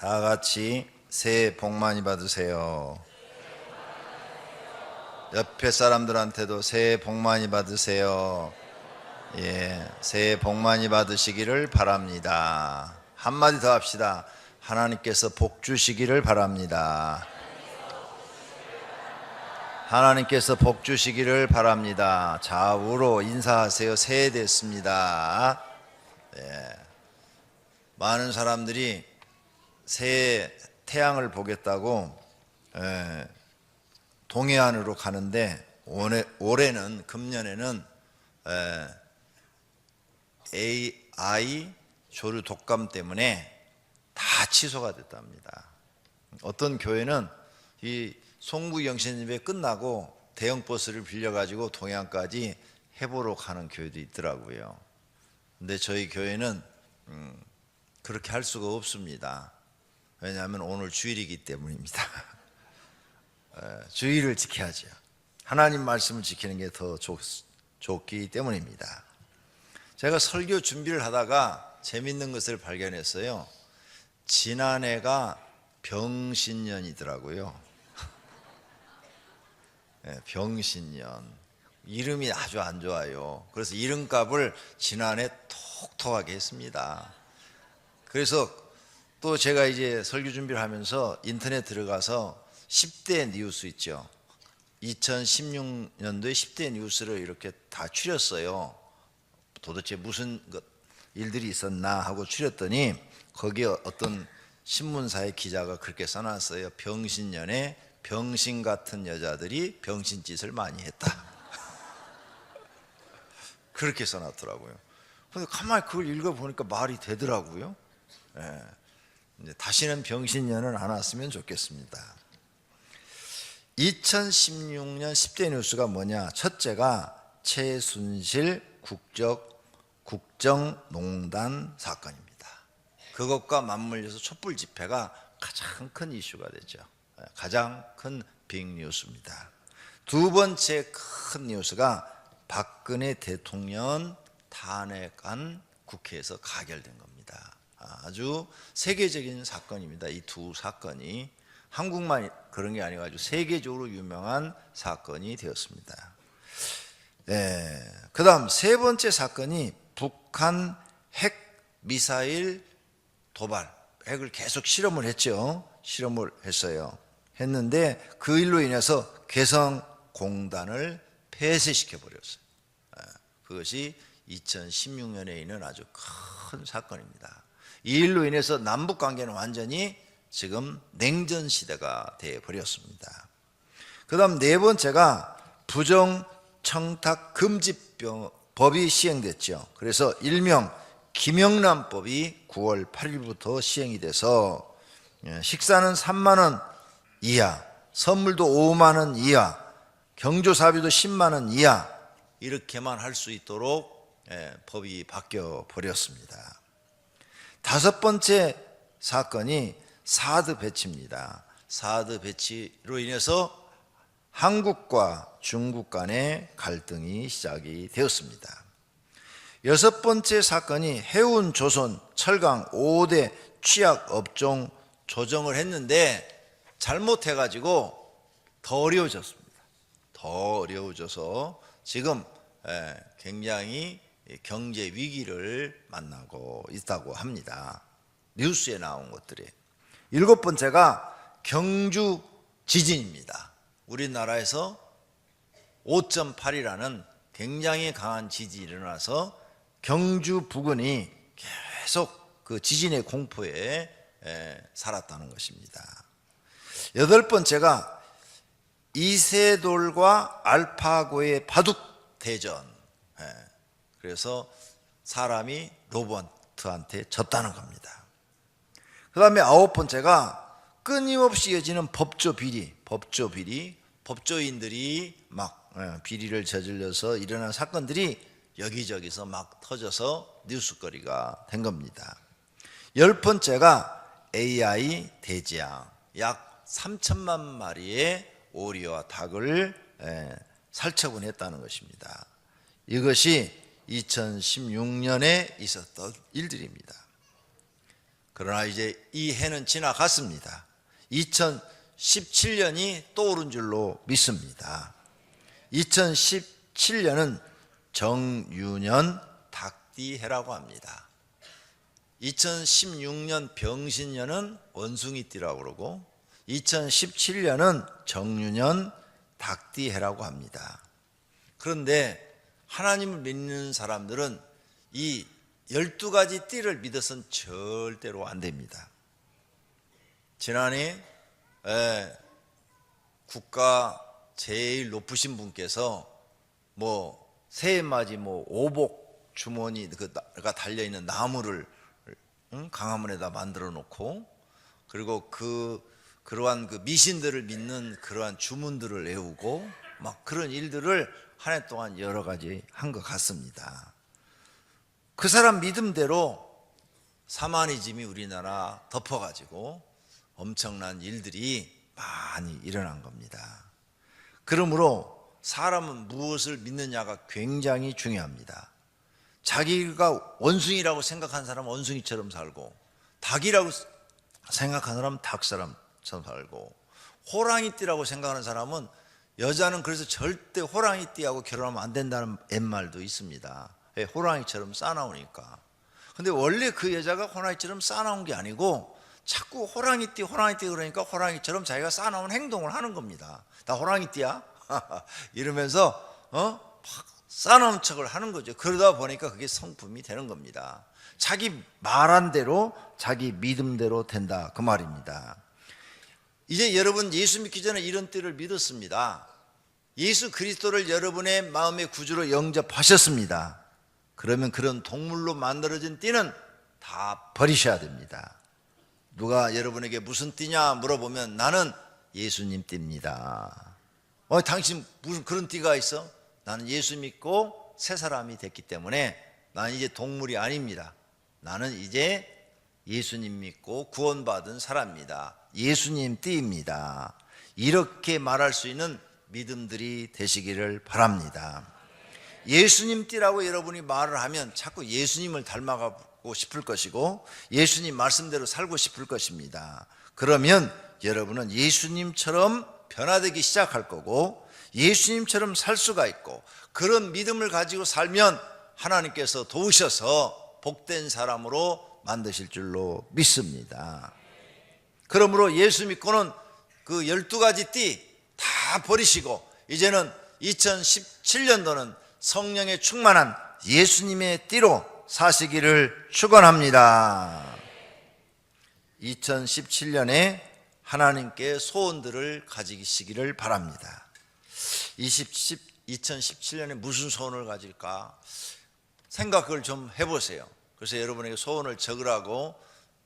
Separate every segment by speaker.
Speaker 1: 다 같이 새해 복 많이 받으세요. 옆에 사람들한테도 새해 복 많이 받으세요. 새해 복 많이 받으시기를 바랍니다. 한마디 더 합시다. 하나님께서 복 주시기를 바랍니다. 하나님께서 복 주시기를 바랍니다. 좌우로 인사하세요. 새해 됐습니다. 많은 사람들이 새해 태양을 보겠다고 동해안으로 가는데 올해는 금년에는 AI 조류 독감 때문에 다 취소가 됐답니다. 어떤 교회는 이 송구영신 예배 끝나고 대형 버스를 빌려가지고 동해안까지 해보러 가는 교회도 있더라고요. 근데 저희 교회는 그렇게 할 수가 없습니다. 왜냐하면 오늘 주일이기 때문입니다. 주일을 지켜야죠. 하나님 말씀을 지키는 게 더 좋기 때문입니다. 제가 설교 준비를 하다가 재밌는 것을 발견했어요. 지난해가 병신년이더라고요. 병신년. 이름이 아주 안 좋아요. 그래서 이름값을 지난해 톡톡하게 했습니다. 그래서 또 제가 이제 설교 준비를 하면서 인터넷 들어가서 10대 뉴스 있죠. 2016년도에 10대 뉴스를 이렇게 다 추렸어요. 도대체 무슨 일들이 있었나 하고 추렸더니 거기에 어떤 신문사의 기자가 그렇게 써놨어요. 병신년에 병신 같은 여자들이 병신짓을 많이 했다. 그렇게 써놨더라고요. 근데 가만히 그걸 읽어보니까 말이 되더라고요. 이제 다시는 병신년은 안 왔으면 좋겠습니다. 2016년 10대 뉴스가 뭐냐? 첫째가 최순실 국정농단 사건입니다. 그것과 맞물려서 촛불 집회가 가장 큰 이슈가 되죠. 가장 큰 빅뉴스입니다. 두 번째 큰 뉴스가 박근혜 대통령 탄핵안 국회에서 가결된 겁니다. 아주 세계적인 사건입니다. 이 두 사건이 한국만 그런 게 아니가지고 세계적으로 유명한 사건이 되었습니다. 그 다음 세 번째 사건이 북한 핵 미사일 도발, 핵을 계속 실험을 했죠. 실험을 했는데 그 일로 인해서 개성공단을 폐쇄시켜 버렸어요. 그것이 2016년에 있는 아주 큰 사건입니다. 이 일로 인해서 남북 관계는 완전히 지금 냉전 시대가 되어 버렸습니다. 그 다음 네 번째가 부정청탁금지법이 시행됐죠. 그래서 일명 김영란법이 9월 8일부터 시행이 돼서 식사는 3만 원 이하, 선물도 5만 원 이하, 경조사비도 10만 원 이하 이렇게만 할 수 있도록 법이 바뀌어 버렸습니다. 다섯 번째 사건이 사드 배치입니다. 사드 배치로 인해서 한국과 중국 간의 갈등이 시작이 되었습니다. 여섯 번째 사건이 해운조선 철강 5대 취약업종 조정을 했는데 잘못해가지고 더 어려워졌습니다. 더 어려워져서 지금 굉장히 경제 위기를 만나고 있다고 합니다. 뉴스에 나온 것들이. 일곱 번째가 경주 지진입니다. 우리나라에서 5.8이라는 굉장히 강한 지진이 일어나서 경주 부근이 계속 그 지진의 공포에 살았다는 것입니다. 여덟 번째가 이세돌과 알파고의 바둑 대전. 그래서 사람이 로봇한테 졌다는 겁니다. 그 다음에 아홉 번째가 끊임없이 이어지는 법조 비리. 법조인들이 막 비리를 저질러서 일어난 사건들이 여기저기서 막 터져서 뉴스거리가 된 겁니다. 열 번째가 AI 대재앙. 약 3천만 마리의 오리와 닭을 살처분했다는 것입니다. 이것이 2016년에 있었던 일들입니다. 그러나 이제 이 해는 지나갔습니다. 2017년이 떠오른 줄로 믿습니다. 2017년은 정유년 닭띠해라고 합니다. 2016년 병신년은 원숭이띠라고 그러고 2017년은 정유년 닭띠해라고 합니다. 그런데 하나님을 믿는 사람들은 이 12가지 띠를 믿어서는 절대로 안 됩니다. 지난해 국가 제일 높으신 분께서 새해맞이 오복 주머니가 달려있는 나무를 강화문에다 만들어 놓고, 그리고 그러한 미신들을 믿는 그러한 주문들을 외우고 막 그런 일들을 한 해 동안 여러 가지 한 것 같습니다. 그 사람 믿음대로 사마니즘이 우리나라 덮어가지고 엄청난 일들이 많이 일어난 겁니다. 그러므로 사람은 무엇을 믿느냐가 굉장히 중요합니다. 자기가 원숭이라고 생각하는 사람은 원숭이처럼 살고, 닭이라고 생각하는 사람은 닭처럼 살고, 호랑이띠라고 생각하는 사람은, 여자는 그래서 절대 호랑이띠하고 결혼하면 안 된다는 옛말도 있습니다. 호랑이처럼 싸나우니까. 근데 원래 그 여자가 호랑이처럼 싸나운 게 아니고 자꾸 호랑이띠 그러니까 호랑이처럼 자기가 싸나운 행동을 하는 겁니다. 나 호랑이띠야? 이러면서 막 싸나운 척을 하는 거죠. 그러다 보니까 그게 성품이 되는 겁니다. 자기 말한 대로 자기 믿음대로 된다, 그 말입니다. 이제 여러분 예수 믿기 전에 이런 띠를 믿었습니다. 예수 그리스도를 여러분의 마음의 구주로 영접하셨습니다. 그러면 그런 동물로 만들어진 띠는 다 버리셔야 됩니다. 누가 여러분에게 무슨 띠냐 물어보면 나는 예수님 띠입니다. 당신 무슨 그런 띠가 있어? 나는 예수 믿고 새 사람이 됐기 때문에 나는 이제 동물이 아닙니다. 나는 이제 예수님 믿고 구원받은 사람입니다. 예수님 띠입니다. 이렇게 말할 수 있는 믿음들이 되시기를 바랍니다. 예수님 띠라고 여러분이 말을 하면 자꾸 예수님을 닮아가고 싶을 것이고 예수님 말씀대로 살고 싶을 것입니다. 그러면 여러분은 예수님처럼 변화되기 시작할 거고 예수님처럼 살 수가 있고, 그런 믿음을 가지고 살면 하나님께서 도우셔서 복된 사람으로 만드실 줄로 믿습니다. 그러므로 예수 믿고는 그 12가지 띠 다 버리시고 이제는 2017년도는 성령에 충만한 예수님의 띠로 사시기를 축원합니다. 2017년에 하나님께 소원들을 가지시기를 바랍니다. 2017년에 무슨 소원을 가질까 생각을 좀 해보세요. 그래서 여러분에게 소원을 적으라고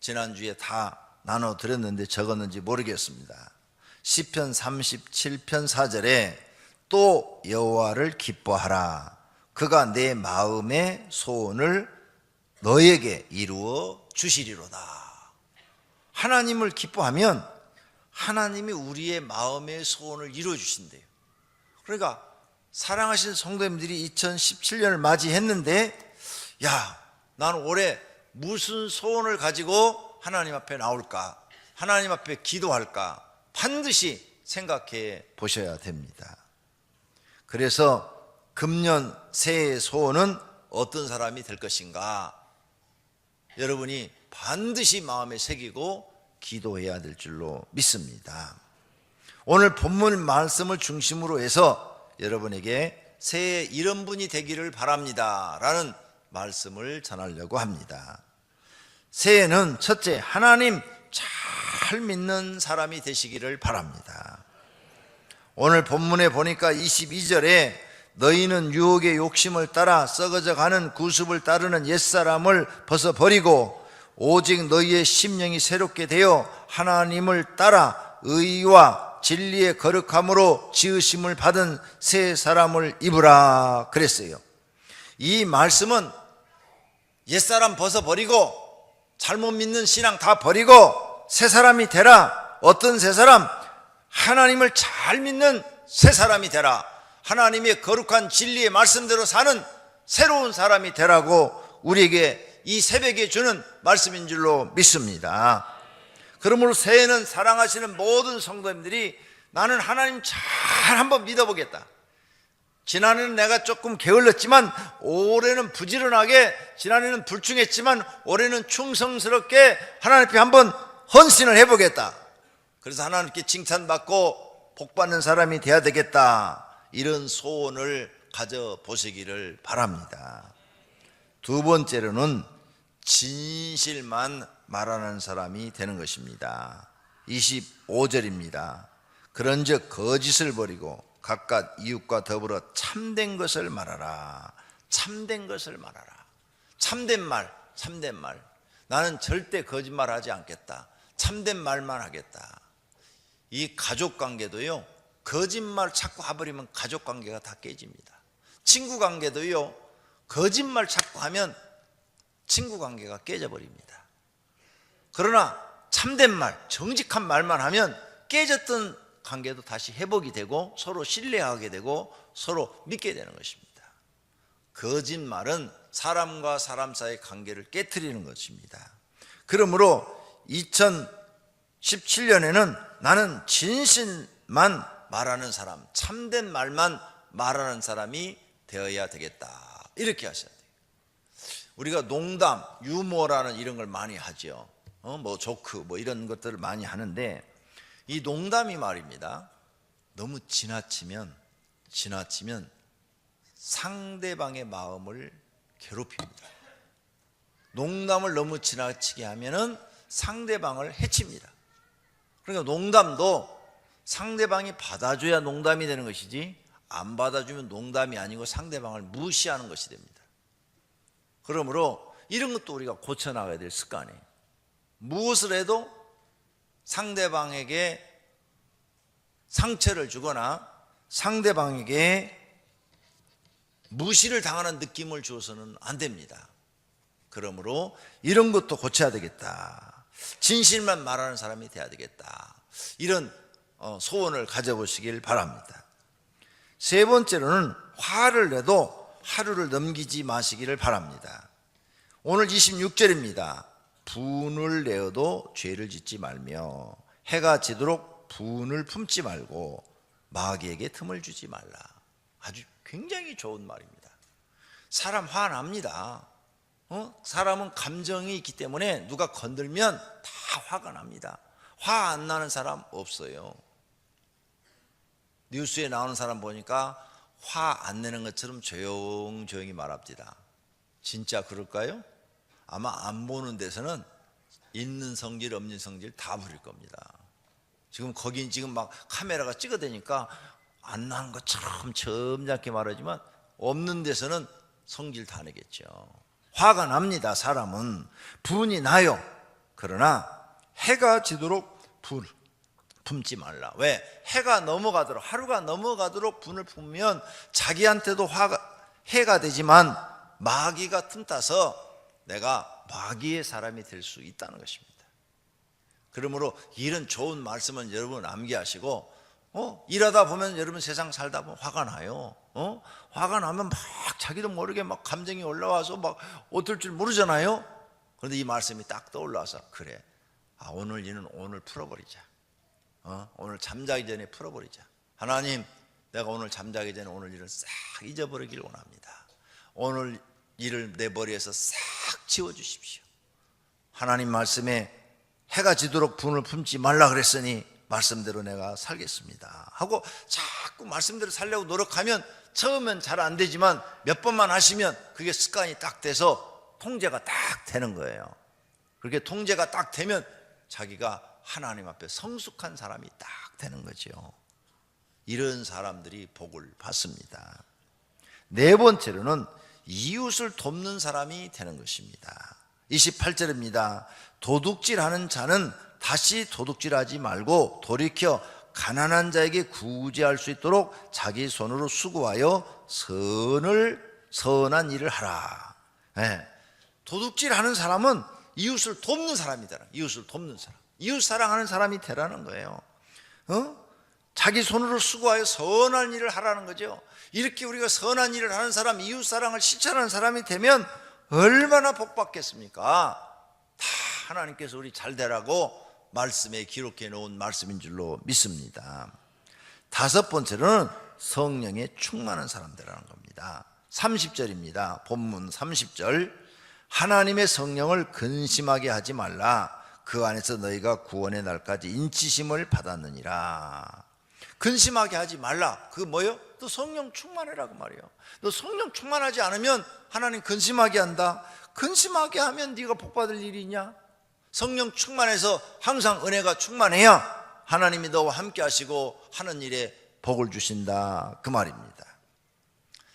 Speaker 1: 지난주에 다 나눠드렸는데 적었는지 모르겠습니다. 시편 37편 4절에 또 여호와를 기뻐하라. 그가 내 마음의 소원을 너에게 이루어 주시리로다. 하나님을 기뻐하면 하나님이 우리의 마음의 소원을 이루어 주신대요. 그러니까 사랑하신 성도님들이 2017년을 맞이했는데, 나는 올해 무슨 소원을 가지고 하나님 앞에 나올까, 하나님 앞에 기도할까 반드시 생각해 보셔야 됩니다. 그래서 금년 새해의 소원은 어떤 사람이 될 것인가 여러분이 반드시 마음에 새기고 기도해야 될 줄로 믿습니다. 오늘 본문 말씀을 중심으로 해서 여러분에게 새해 이런 분이 되기를 바랍니다 라는 말씀을 전하려고 합니다. 새해는 첫째, 하나님 잘 믿는 사람이 되시기를 바랍니다. 오늘 본문에 보니까 22절에 너희는 유혹의 욕심을 따라 썩어져 가는 구습을 따르는 옛사람을 벗어버리고 오직 너희의 심령이 새롭게 되어 하나님을 따라 의와 진리의 거룩함으로 지으심을 받은 새 사람을 입으라 그랬어요. 이 말씀은 옛사람 벗어버리고 잘못 믿는 신앙 다 버리고 새 사람이 되라. 어떤 새 사람? 하나님을 잘 믿는 새 사람이 되라. 하나님의 거룩한 진리의 말씀대로 사는 새로운 사람이 되라고 우리에게 이 새벽에 주는 말씀인 줄로 믿습니다. 그러므로 새해는 사랑하시는 모든 성도님들이 나는 하나님 잘 한번 믿어보겠다. 지난해는 내가 조금 게을렀지만 올해는 부지런하게, 지난해는 불충했지만 올해는 충성스럽게 하나님 앞에 한번 헌신을 해보겠다. 그래서 하나님께 칭찬받고 복받는 사람이 돼야 되겠다. 이런 소원을 가져보시기를 바랍니다. 두 번째로는 진실만 말하는 사람이 되는 것입니다. 25절입니다. 그런즉 거짓을 버리고 각각 이웃과 더불어 참된 것을 말하라. 참된 것을 말하라. 참된 말, 참된 말. 나는 절대 거짓말하지 않겠다. 참된 말만 하겠다. 이 가족관계도요, 거짓말 자꾸 해버리면 가족관계가 다 깨집니다. 친구관계도요, 거짓말 자꾸 하면 친구관계가 깨져버립니다. 그러나 참된 말, 정직한 말만 하면 깨졌던 관계도 다시 회복이 되고 서로 신뢰하게 되고 서로 믿게 되는 것입니다. 거짓말은 사람과 사람 사이의 관계를 깨트리는 것입니다. 그러므로 2017년에는 나는 진실만 말하는 사람, 참된 말만 말하는 사람이 되어야 되겠다. 이렇게 하셔야 돼요. 우리가 농담, 유머라는 이런 걸 많이 하죠. 뭐 조크, 뭐 이런 것들을 많이 하는데 이 농담이 말입니다. 너무 지나치면 상대방의 마음을 괴롭힙니다. 농담을 너무 지나치게 하면은 상대방을 해칩니다. 그러니까 농담도 상대방이 받아줘야 농담이 되는 것이지 안 받아주면 농담이 아니고 상대방을 무시하는 것이 됩니다. 그러므로 이런 것도 우리가 고쳐나가야 될 습관이에요. 무엇을 해도 상대방에게 상처를 주거나 상대방에게 무시를 당하는 느낌을 주어서는 안 됩니다. 그러므로 이런 것도 고쳐야 되겠다. 진실만 말하는 사람이 돼야 되겠다. 이런 소원을 가져보시길 바랍니다. 세 번째로는 화를 내도 하루를 넘기지 마시기를 바랍니다. 오늘 26절입니다. 분을 내어도 죄를 짓지 말며 해가 지도록 분을 품지 말고 마귀에게 틈을 주지 말라. 아주 굉장히 좋은 말입니다. 사람 화납니다. 사람은 감정이 있기 때문에 누가 건들면 다 화가 납니다. 화 안 나는 사람 없어요. 뉴스에 나오는 사람 보니까 화 안 내는 것처럼 조용조용히 말합니다. 진짜 그럴까요? 아마 안 보는 데서는 있는 성질 없는 성질 다 부릴 겁니다. 지금 거긴 지금 막 카메라가 찍어대니까 안 나는 것처럼 점잖게 말하지만 없는 데서는 성질 다 내겠죠. 화가 납니다. 사람은 분이 나요. 그러나 해가 지도록 분을 품지 말라. 왜? 해가 넘어가도록, 하루가 넘어가도록 분을 품으면 자기한테도 해가 되지만 마귀가 틈타서 내가 마귀의 사람이 될 수 있다는 것입니다. 그러므로 이런 좋은 말씀은 여러분 암기하시고 일하다 보면 여러분 세상 살다 보면 화가 나요. 화가 나면 막 자기도 모르게 막 감정이 올라와서 막 어떨 줄 모르잖아요. 그런데 이 말씀이 딱 떠올라서 그래, 오늘 일은 오늘 풀어버리자. 오늘 잠자기 전에 풀어버리자. 하나님, 내가 오늘 잠자기 전에 오늘 일을 싹 잊어버리길 원합니다. 오늘 일을 내 머리에서 싹 지워주십시오. 하나님 말씀에 해가 지도록 분을 품지 말라 그랬으니 말씀대로 내가 살겠습니다 하고 자꾸 말씀대로 살려고 노력하면 처음엔 잘 안 되지만 몇 번만 하시면 그게 습관이 딱 돼서 통제가 딱 되는 거예요. 그렇게 통제가 딱 되면 자기가 하나님 앞에 성숙한 사람이 딱 되는 거죠. 이런 사람들이 복을 받습니다. 네 번째로는 이웃을 돕는 사람이 되는 것입니다. 28절입니다. 도둑질하는 자는 다시 도둑질하지 말고 돌이켜 가난한 자에게 구제할 수 있도록 자기 손으로 수고하여 선한 일을 하라. 도둑질하는 사람은 이웃을 돕는 사람이다. 이웃을 돕는 사람, 이웃 사랑하는 사람이 되라는 거예요. 자기 손으로 수고하여 선한 일을 하라는 거죠. 이렇게 우리가 선한 일을 하는 사람, 이웃 사랑을 실천하는 사람이 되면 얼마나 복 받겠습니까? 다 하나님께서 우리 잘 되라고 말씀에 기록해 놓은 말씀인 줄로 믿습니다. 다섯 번째로는 성령에 충만한 사람들이라는 겁니다. 30절입니다. 본문 30절. 하나님의 성령을 근심하게 하지 말라. 그 안에서 너희가 구원의 날까지 인치심을 받았느니라. 근심하게 하지 말라. 그거 뭐예요? 너 성령 충만해라고 말이에요. 너 성령 충만하지 않으면 하나님 근심하게 한다. 근심하게 하면 네가 복받을 일이냐? 성령 충만해서 항상 은혜가 충만해야 하나님이 너와 함께 하시고 하는 일에 복을 주신다, 그 말입니다.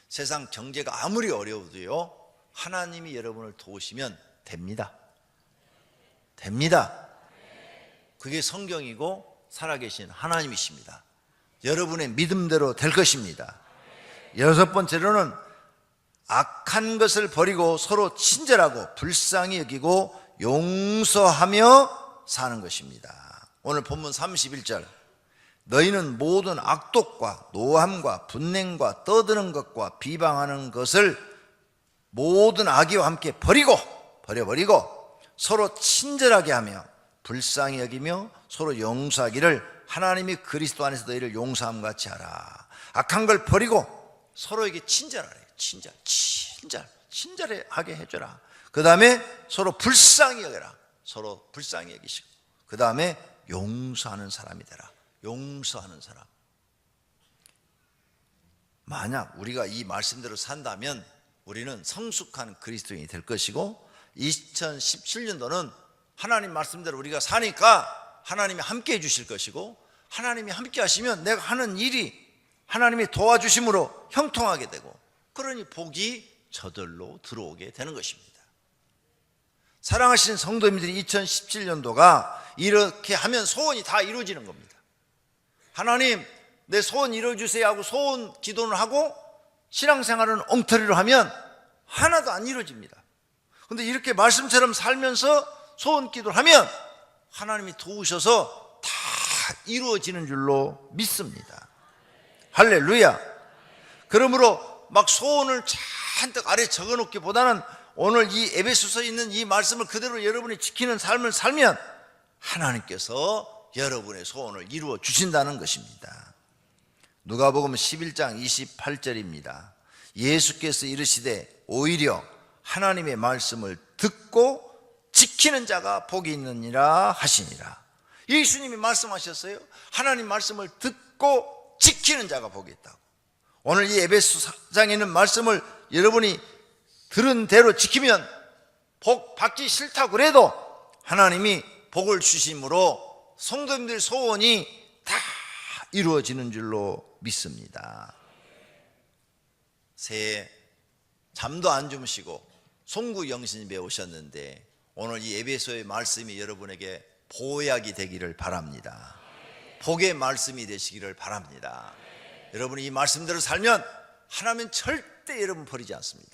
Speaker 1: 세상 경제가 아무리 어려워도요, 하나님이 여러분을 도우시면 됩니다. 됩니다. 그게 성경이고 살아계신 하나님이십니다. 여러분의 믿음대로 될 것입니다. 여섯 번째로는 악한 것을 버리고 서로 친절하고 불쌍히 여기고 용서하며 사는 것입니다. 오늘 본문 31절. 너희는 모든 악독과 노함과 분냉과 떠드는 것과 비방하는 것을 모든 악의와 함께 버려버리고 서로 친절하게 하며 불쌍히 여기며 서로 용서하기를 하나님이 그리스도 안에서 너희를 용서함 같이 하라. 악한 걸 버리고 서로에게 친절하래. 친절하게 해줘라. 그 다음에 서로 불쌍히 여겨라. 서로 불쌍히 여기시고, 그 다음에 용서하는 사람이 되라. 용서하는 사람. 만약 우리가 이 말씀대로 산다면 우리는 성숙한 그리스도인이 될 것이고, 2017년도는 하나님 말씀대로 우리가 사니까 하나님이 함께 해주실 것이고, 하나님이 함께 하시면 내가 하는 일이 하나님이 도와주심으로 형통하게 되고, 그러니 복이 저절로 들어오게 되는 것입니다. 사랑하시는 성도님들이 2017년도가 이렇게 하면 소원이 다 이루어지는 겁니다. 하나님, 내 소원 이루어주세요 하고 소원 기도를 하고 신앙생활은 엉터리로 하면 하나도 안 이루어집니다. 그런데 이렇게 말씀처럼 살면서 소원 기도를 하면 하나님이 도우셔서 다 이루어지는 줄로 믿습니다. 할렐루야. 그러므로 막 소원을 잔뜩 아래 적어놓기보다는 오늘 이 에베소서에 있는 이 말씀을 그대로 여러분이 지키는 삶을 살면 하나님께서 여러분의 소원을 이루어 주신다는 것입니다. 누가복음 11장 28절입니다. 예수께서 이르시되 오히려 하나님의 말씀을 듣고 지키는 자가 복이 있느니라 하시니라. 예수님이 말씀하셨어요. 하나님 말씀을 듣고 지키는 자가 복이 있다고. 오늘 이 에베소서장에 있는 말씀을 여러분이 들은 대로 지키면 복 받기 싫다고 그래도 하나님이 복을 주심으로 성도님들 소원이 다 이루어지는 줄로 믿습니다. 새해 잠도 안 주무시고 송구 영신이 오셨는데 오늘 이 에베소의 말씀이 여러분에게 보약이 되기를 바랍니다. 복의 말씀이 되시기를 바랍니다. 여러분이 이 말씀대로 살면 하나님은 절대 여러분 버리지 않습니다.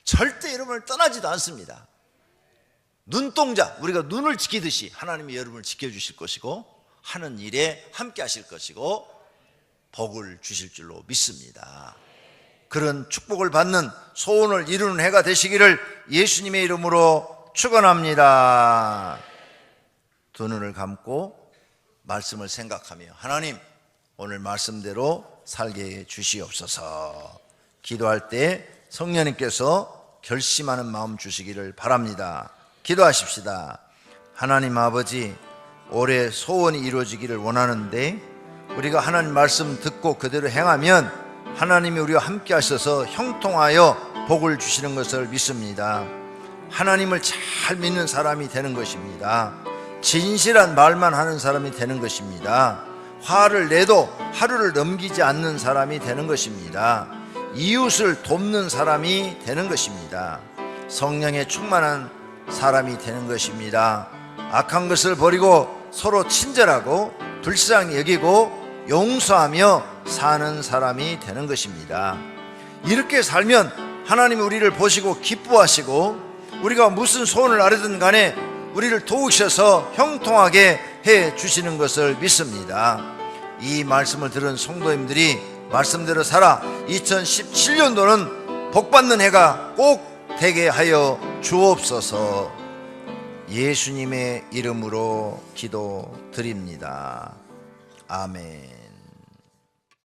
Speaker 1: 절대 여러분을 떠나지도 않습니다. 눈동자, 우리가 눈을 지키듯이 하나님이 여러분을 지켜주실 것이고 하는 일에 함께 하실 것이고 복을 주실 줄로 믿습니다. 그런 축복을 받는 소원을 이루는 해가 되시기를 예수님의 이름으로 축원합니다. 두 눈을 감고 말씀을 생각하며 하나님, 오늘 말씀대로 살게 해 주시옵소서. 기도할 때 성령님께서 결심하는 마음 주시기를 바랍니다. 기도하십시다. 하나님 아버지, 올해 소원이 이루어지기를 원하는데 우리가 하나님 말씀 듣고 그대로 행하면 하나님이 우리와 함께 하셔서 형통하여 복을 주시는 것을 믿습니다. 하나님을 잘 믿는 사람이 되는 것입니다. 진실한 말만 하는 사람이 되는 것입니다. 화를 내도 하루를 넘기지 않는 사람이 되는 것입니다. 이웃을 돕는 사람이 되는 것입니다. 성령에 충만한 사람이 되는 것입니다. 악한 것을 버리고 서로 친절하고 불쌍히 여기고 용서하며 사는 사람이 되는 것입니다. 이렇게 살면 하나님이 우리를 보시고 기뻐하시고 우리가 무슨 소원을 아뢰든 간에 우리를 도우셔서 형통하게 해 주시는 것을 믿습니다. 이 말씀을 들은 성도님들이 말씀대로 살아 2017년도는 복받는 해가 꼭 되게 하여 주옵소서. 예수님의 이름으로 기도드립니다. 아멘.